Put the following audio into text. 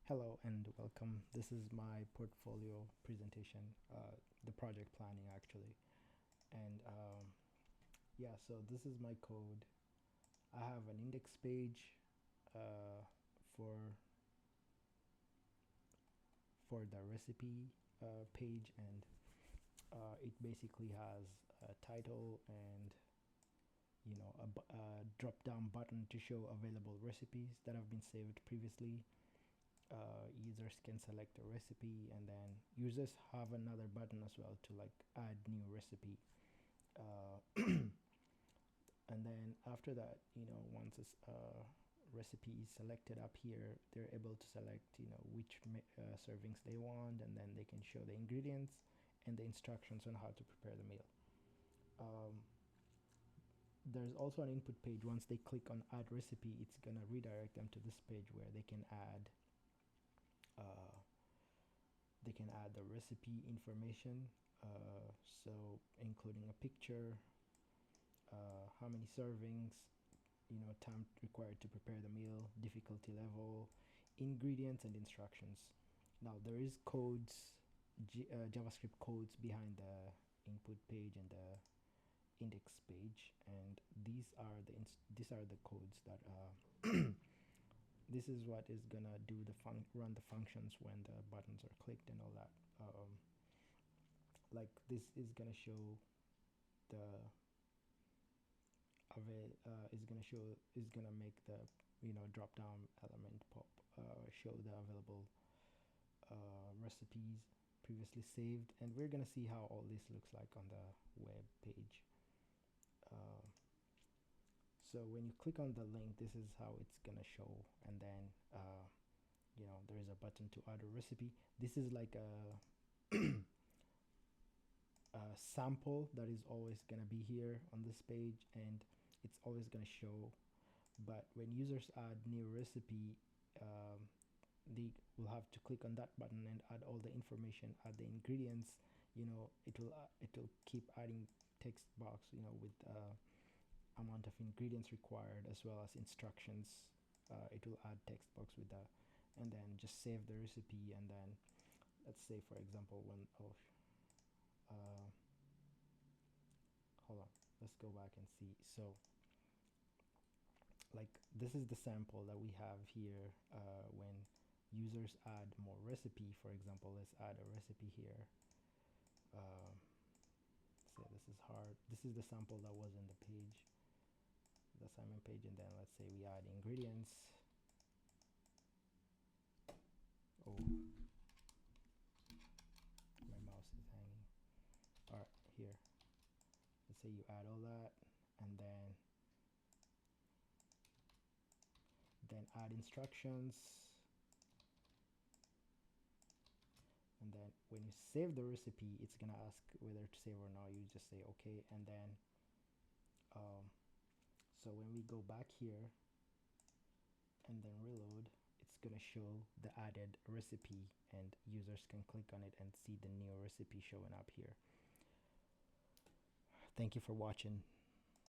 Hello and welcome. This is my portfolio presentation, the project planning actually. And yeah, so this is my code. I have an index page uh, for the recipe page, and it basically has a title and a drop down button to show available recipes that have been saved previously. Users can select a recipe, and then users have another button as well to like add new recipe. uh, and then after that, once this recipe is selected up here, they're able to select which servings they want, and then they can show the ingredients and the instructions on how to prepare the meal. um, there's also an input page. Once they click on add recipe, it's gonna redirect them to this page where uh, they can add the recipe information, so including a picture, how many servings, time required to prepare the meal, difficulty level, ingredients, and instructions. Now there is JavaScript codes behind the input page and the index page, and these are the codes that this is what is gonna do run the functions when the buttons are clicked and all that. Like this is gonna show the is gonna make the drop down element pop, show the available recipes previously saved, and we're gonna see how all this looks like on the web page. uh, so when you click on the link, this is how it's gonna show, and then there is a button to add a recipe. This is like a sample that is always gonna be here on this page, and it's always gonna show. But when users add new recipe, they will have to click on that button and add all the information, add the ingredients. It will keep adding text box, with amount of ingredients required, as well as instructions. It will add text box with that, and then just save the recipe. And then let's say, for example, uh, hold on, let's go back and see. So like this is the sample that we have here. When users add more recipe, for example, let's add a recipe here. um, say this is hard. This is the sample that was in the page, the assignment page. And then let's say we add ingredients. Oh, my mouse is hanging. All right, here, let's say you add all that, and then add instructions. And then when you save the recipe, it's gonna ask whether to save or not. You just say okay, and then so when we go back here and then reload, it's gonna show the added recipe, and users can click on it and see the new recipe showing up here. Thank you for watching.